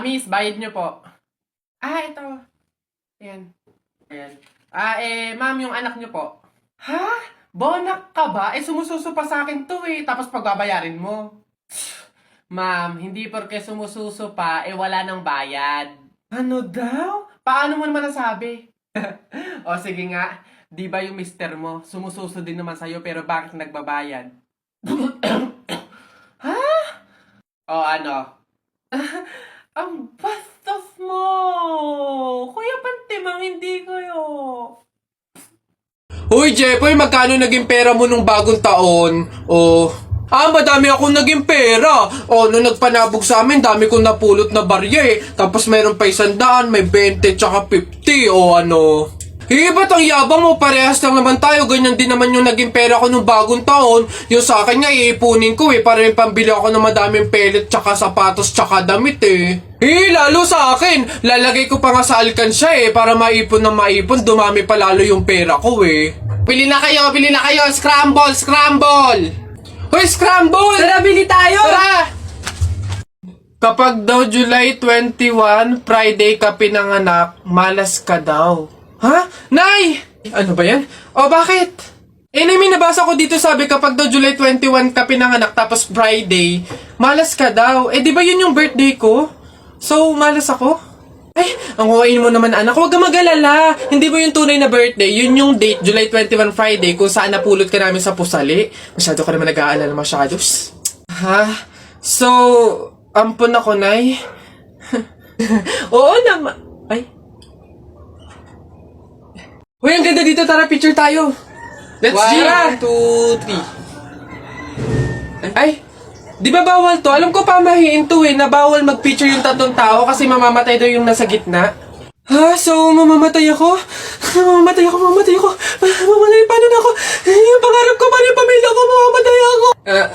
Miss, bayad niyo po. Ito. Ayan. Ayan. Ma'am, yung anak niyo po. Ha? Bonak ka ba? Sumususo pa sa akin to tapos pagbabayarin mo. Ma'am, hindi porke sumususo pa, wala nang bayad. Ano daw? Paano mo naman nasabi? O sige nga, di ba yung mister mo, sumususo din naman sa'yo pero bakit nagbabayad? Ha? O ano? Ang bastos mo! Kuya Pantimang, hindi kayo. Uy, Jepoy, magkano naging pera mo nung bagong taon? Madami akong naging pera. Nung nagpanabog sa amin, dami kong napulot na barya Tapos meron pa 100, may 20, tsaka 50, ba't ang yabang mo? Parehas lang naman tayo. Ganyan din naman yung naging pera ko nung bagong taon. Yung sa akin nga, iipunin ko para may pambili ako ng madaming pellet, tsaka sapatos, tsaka damit lalo sa akin. Lalagay ko pa nga sa alkansya para maipon na maipon. Dumami pa lalo yung pera ko Bili na kayo! Scramble! Hoy, scramble! Tara, bili tayo! Tara! Kapag daw July 21, Friday ka pinanganak, malas ka daw. Ha? Nay! Ano ba yan? Bakit? May nabasa ko dito sabi kapag daw July 21 ka pinanganak tapos Friday, malas ka daw. Di ba yun yung birthday ko? So, malas ako? Ang kuwain mo naman anak, huwag ka mag-alala. Hindi mo yung tunay na birthday, yun yung date, July 21 Friday, kung saan napulot ka namin sa pusali. Masyado ka naman nag-aalala masyados. Ha? So, ampun ako, Nay? Oo naman. Uy, ang ganda dito. Tara, picture tayo. Let's G. 1, 2, 3. Di ba bawal to? Alam ko pamahiin to na bawal mag-picture yung tatlong tao kasi mamamatay daw yung nasa gitna. So mamamatay ako? Mamamatay ako. Paano na ako? Yung pangarap ko, paano yung pamilya ko? Mamamatay ako.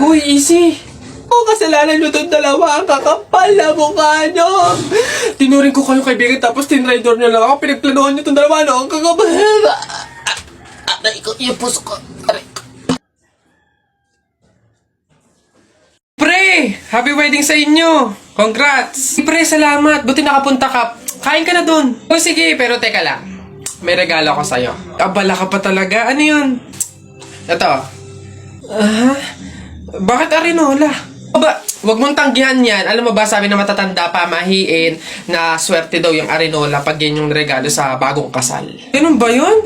Uy, easy. Kasalanan nyo itong dalawa. Ang kakapal na mukha nyo. Tinuring ko kayong kaibigan tapos tinraidor nyo lang ako. Pinagplanuhan nyo itong dalawa. Ang kakapal. Yung puso ko. Pre! Happy wedding sa inyo! Congrats! Pre, salamat! Buti nakapunta ka. Kain ka na dun. Sige, pero teka lang. May regalo ko sa'yo. Abala ka pa talaga. Ano yun? Ito. Bakit arinola? Wag mong tanggihan yan. Alam mo ba, sabi na matatanda pa, mahiin, na swerte daw yung arinola pag yan yung regalo sa bagong kasal. Ganun ba yun?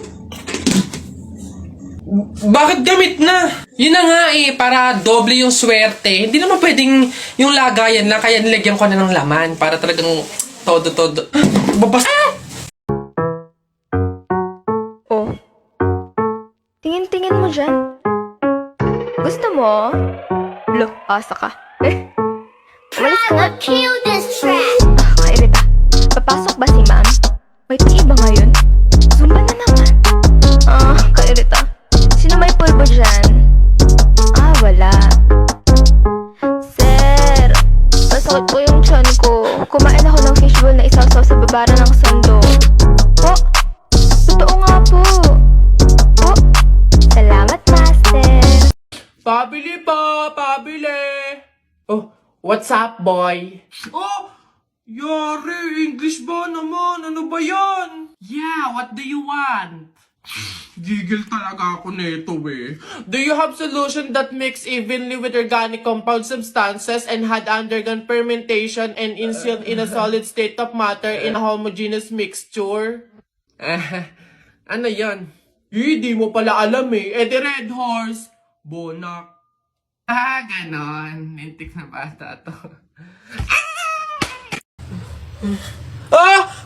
Bakit gamit na? Yun na nga para doble yung swerte. Hindi naman pwedeng yung lagayan lang, kaya nilagyan ko na ng laman para talagang todo. Babas... Tingin-tingin mo dyan. Gusto mo? Asa ka. Umalis ka na. Kairita. Papasok ba si ma'am? May iba ngayon? Zumba na naman. Kairita. Sino may pulbo dyan? Wala. Sir, masakit po yung tiyan ko. Kumain ako ng fishbowl na isasaw sa babara ng sando. Totoo nga po. Salamat, master. Pabili po! Pabili! What's up, boy? Yari, English ba naman? Ano ba yan? Yeah, what do you want? Gigil talaga ako nito Do you have solution that mix evenly with organic compound substances and had undergone fermentation and instilled in a solid state of matter in a homogeneous mixture? Ano yan? Di mo pala alam The Red Horse. Bonak. Ganon. Nintik na bata to.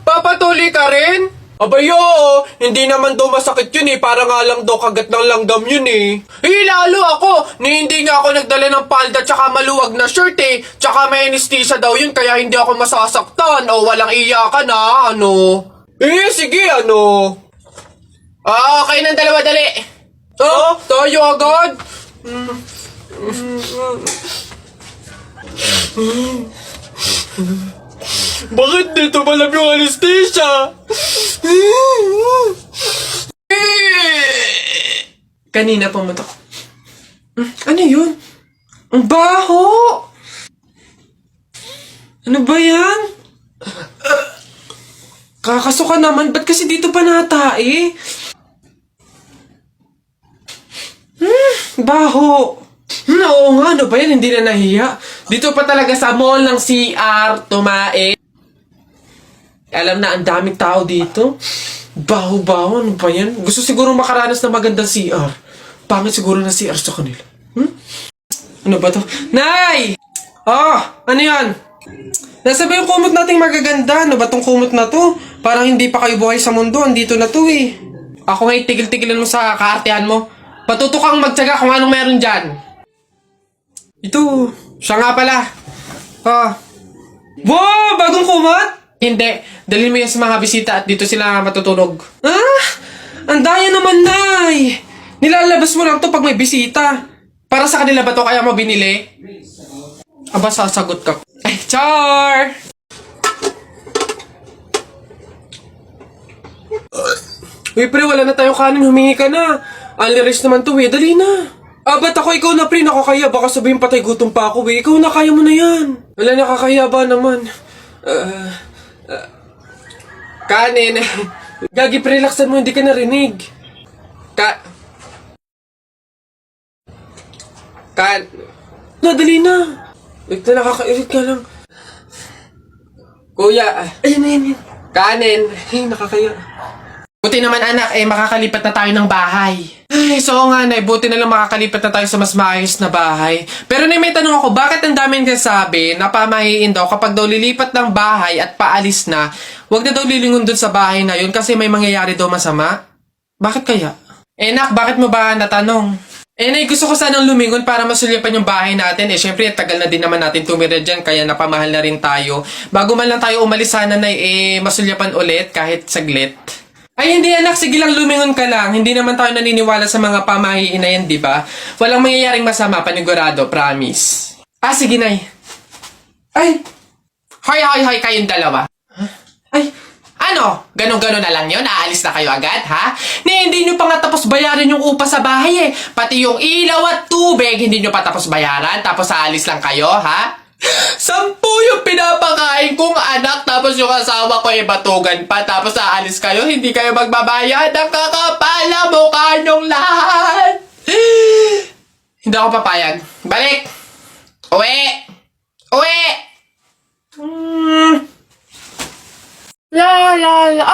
Papatuloy ka rin? Abayo, hindi naman daw masakit yun para nga lang daw kagat ng langgam yun lalo ako, hindi nga ako nagdala ng palda tsaka maluwag na shirt tsaka may anesthesia daw yun kaya hindi ako masasaktan walang iyakan sige Okay ng dalawa, dali. Tayo agad? Bakit dito malam yung anesthesia? Kanina pumunta ko. Ano yun? Ang baho! Ano ba yan? Kakasuka naman, ba't kasi dito pa natae? Baho. Oo nga, ano ba yan? Hindi na nahiya. Dito pa talaga sa mall ng CR, tumae. Alam na, ang daming tao dito. Baho-baho, ano ba yan? Gusto siguro makaranas ng magandang CR. Pangit siguro na CR sa kanila. Ano ba to? Nay! Oh, ano yan? Nasabi yung kumot nating magaganda. Ano ba tong kumot na to? Parang hindi pa kayo buhay sa mundo. Andito na to eh. Ako nga tigil-tigilan mo sa kaartehan mo. Patuto kang magtyaga kung anong meron dyan. Ito, siya nga pala. Wow, bagong kumot? Hindi, dalhin mo yan sa mga bisita at dito sila matutulog. Ang daya naman, Nay! Nilalabas mo lang to pag may bisita. Para sa kanila ba to kaya mo binili? Aba, sasagot ka. Ay, char! Uy, pre, wala na tayong kanin. Humingi ka na. Aliris naman to, eh. Dali na. Ba't ako? Ikaw na, pre. Nakakaya. Baka sabihin patay gutom pa ako, eh. Ikaw na, kaya mo na yan. Wala, nakakaya ba naman? Kanin. Gagi, pre, relaxan mo. Hindi ka narinig. Dali na. Wait na, nakakairit ka lang. Kuya. Ayan. Kanin. Ay, nakakaya. Buti naman anak, makakalipat na tayo ng bahay. Ay, so nga Nay, buti na lang makakalipat na tayo sa mas maayos na bahay. Pero may tanong ako, bakit ang daming kasabi na pamahiin daw kapag daw lilipat ng bahay at paalis na, wag na daw lilingon dun sa bahay na yun kasi may mangyayari daw masama? Bakit kaya? Nak, bakit mo ba natanong? Nay, gusto ko sanang lumingon para masulyapan yung bahay natin. Syempre, tagal na din naman natin tumira dyan, kaya napamahal na rin tayo. Bago man lang tayo umalis sana, Nay, masulyapan ulit kahit saglit. Ay, hindi anak. Sige lang, lumingon ka lang. Hindi naman tayo naniniwala sa mga pamahiin na yan, di ba? Walang mangyayaring masama, panigurado, promise. Sige, Nay. Ay! Hoy, kayong dalawa. Ay, ano? Ganon-ganon na lang yun? Aalis na kayo agad, ha? Hindi nyo pa nga tapos bayaran yung upa sa bahay, eh. Pati yung ilaw at tubig, hindi nyo pa tapos bayaran, tapos aalis lang kayo, ha? 10 yung pinapakain kong anak, tapos yung asawa ko batugan pa, tapos aalis kayo, hindi kayo magbabayad. Ang kakapal na mukha nyong lahat. Hindi ako papayag. Balik! Uwi! La. Hala!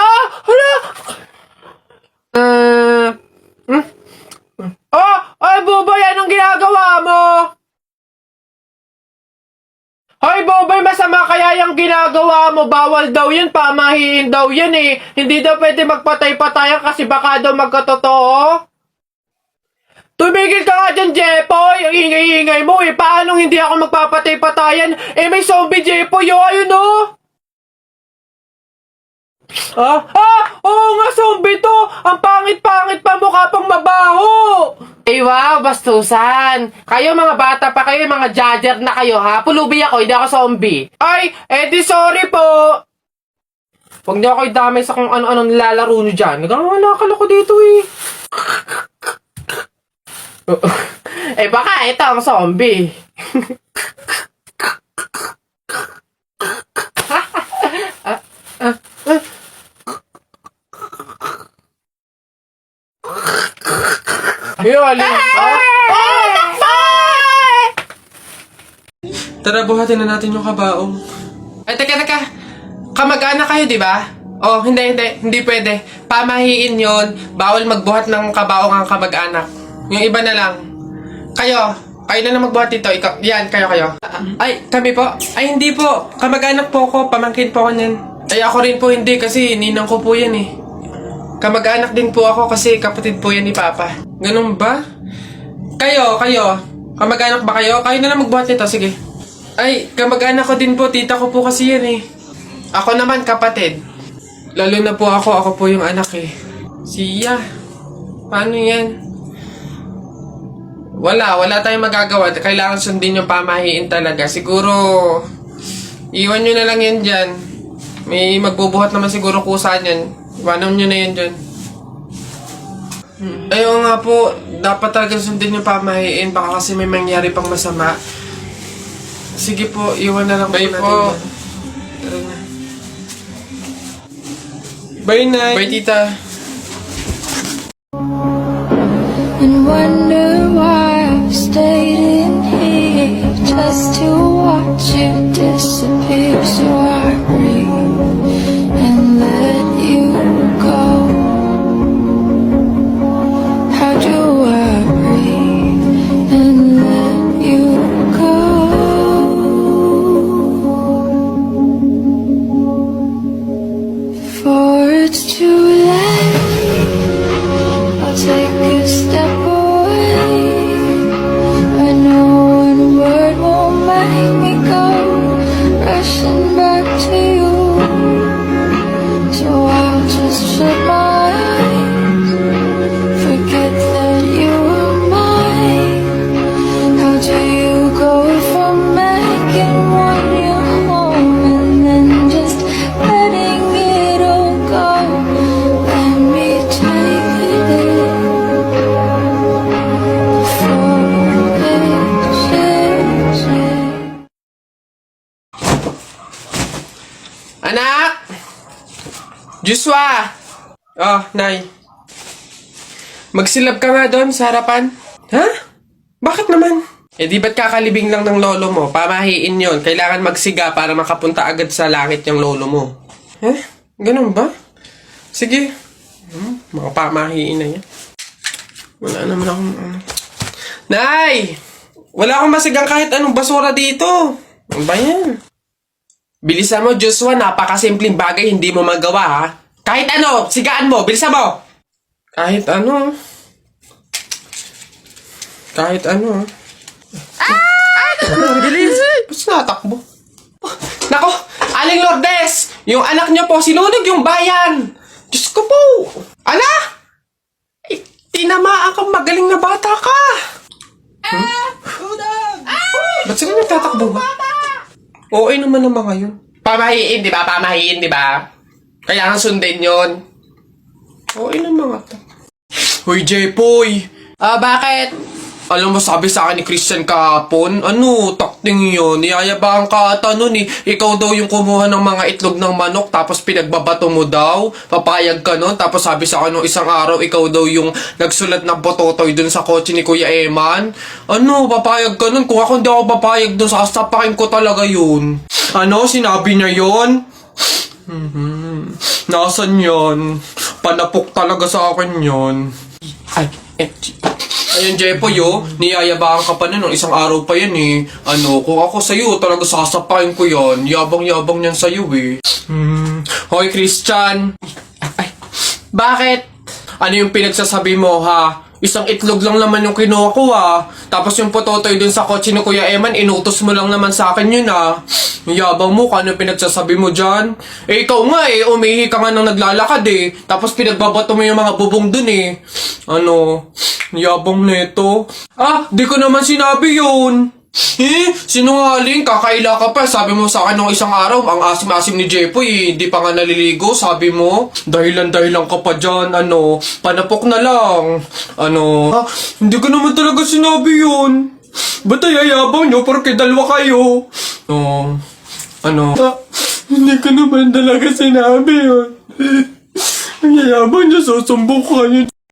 Ay, Bubay, anong ginagawa mo? Hoy, Bobay, masama kaya yung ginagawa mo. Bawal daw yun, pamahiin daw yun eh. Hindi daw pwede magpatay-patayan kasi baka daw magkatotoo. Tumigil ka nga dyan, Jepoy. Ang ingay-ingay mo eh. Paano hindi ako magpapatay-patayan? May zombie, Jepoy, ayun oh. Oo nga, zombie to. Ang pangit-pangit pa, mukha pang mabaho. Wow, bastusan. Kayo mga bata pa kayo, mga judger na kayo ha. Pulubi ako, hindi ako zombie. Ay, di sorry po. Huwag niyo ako idamay sa kung ano-ano nilalaro niyo dyan. Nagkakalakal ako dito eh. Baka ito ang zombie. Yun, Tara, buhatin na natin yung kabaong. Ay, teka. Kamag-anak kayo, di ba? Hindi pwede. Pamahiin yon. Bawal magbuhat ng kabaong ang kamag-anak. Yung iba na lang. Kayo na lang magbuhat dito. Ikaw, yan, kayo. Ay, kami po. Ay, hindi po. Kamag-anak po ako. Pamangkin po ako niyan. Ay, ako rin po hindi kasi ninang ko po yan eh. Kamag-anak din po ako kasi kapatid po yan ni Papa. Ganun ba? Kayo. Kamag-anak ba kayo? Kayo na lang magbuhat nito, sige. Ay, kamag-anak ko din po. Tita ko po kasi yan eh. Ako naman kapatid. Lalo na po ako po yung anak eh. Siya. Paano yan? Wala tayong magagawa. Kailangan sundin yung pamahiin talaga. Siguro, iwan nyo na lang yan dyan. May magbubuhat naman siguro kusa yan. Iwanan nyo na yan dyan. Ayaw nga po, dapat talaga sundin yung pamahiin. Baka kasi may mangyari pang masama. Sige po, iwan na lang po natin. Bye po. Tara na. Bye, Nay. Bye, Tita. And wonder why I've stayed in here just to watch you disappear. So I breathe and let you go. How do I breathe and let you go? Before it's too late, I'll take a step away. I know one word won't make me go rushing back to you. So I'll just shut my eyes, forget that you were mine. How do you go from making one your home and then just letting it all go? Let me take it in before it changes. Anak! Joshua! Oh, Nay. Magsilab ka nga doon sa harapan. Ha? Bakit naman? Eh di ba't kakalibing lang ng lolo mo? Pamahiin yon. Kailangan magsiga para makapunta agad sa langit yung lolo mo. Eh? Ganun ba? Sige. Mga pamahiin na yan. Wala naman akong ano. Nay! Wala akong masigang kahit anong basura dito. Ano ba yan? Bilisan mo, Joshua. Napakasimpleng bagay, hindi mo magawa, ha? Kahit ano, sigaan mo. Bilisan mo. Kahit ano. Kahit ano, ha? Bilis! Ba't natakbo? Nako! Aling Lourdes! Yung anak niyo po, sinunog yung bayan! Diyos ko po! Ala! Eh, tinamaan kang magaling na bata ka! Ba't sila nagtatakbo ba? Okay naman ang mga yun. Pamahiin, di ba? Pamahiin, di ba? Kailangan sundin yun. Okay na mga to. Hoy, Jepoy! Bakit? Alam mo, sabi sa akin ni Christian kahapon, takting yun, niyayabang ka ata nun eh. Ikaw daw yung kumuha ng mga itlog ng manok, tapos pinagbabato mo daw. Papayag ka nun, tapos sabi sa akin nung isang araw, ikaw daw yung nagsulat ng bototoy dun sa kotse ni Kuya Eman. Papayag ka nun? Kung ako hindi ako papayag dun, sasapakin ko talaga yun. Sinabi niya yun? Nasaan yan? Panapok talaga sa akin yun. Ayun, Jepoy, niyayabang ka pa nun, isang araw pa yan eh. Kung ako sa'yo, talaga sasapain ko yan. Yabang-yabang yan sa'yo eh. Hoy, Christian! Bakit? Ano yung pinagsasabi mo, ha? Isang itlog lang naman yung kinuha ko, ha? Tapos yung pototoy dun sa kotse ni Kuya Eman, inutos mo lang naman sa akin yun, ha? Yung yabang mo, ano yung pinagsasabi mo dyan? Ikaw nga umihi ka nga nang naglalakad eh. Tapos pinagbabato mo yung mga bubong dun eh. Yabang neto. Di ko naman sinabi yun. Sinungaling, kakaila ka pa. Sabi mo sa akin nung isang araw, ang asim-asim ni Jepoy, hindi pa nga naliligo, sabi mo. Dahilan-dahilan ka pa dyan, panapok na lang. Hindi ko naman talaga sinabi yun. Ba't ayayabang nyo, porque dalawa kayo? Hindi ko naman talaga sinabi yun. Ang yayabang nyo, susumbong kayo.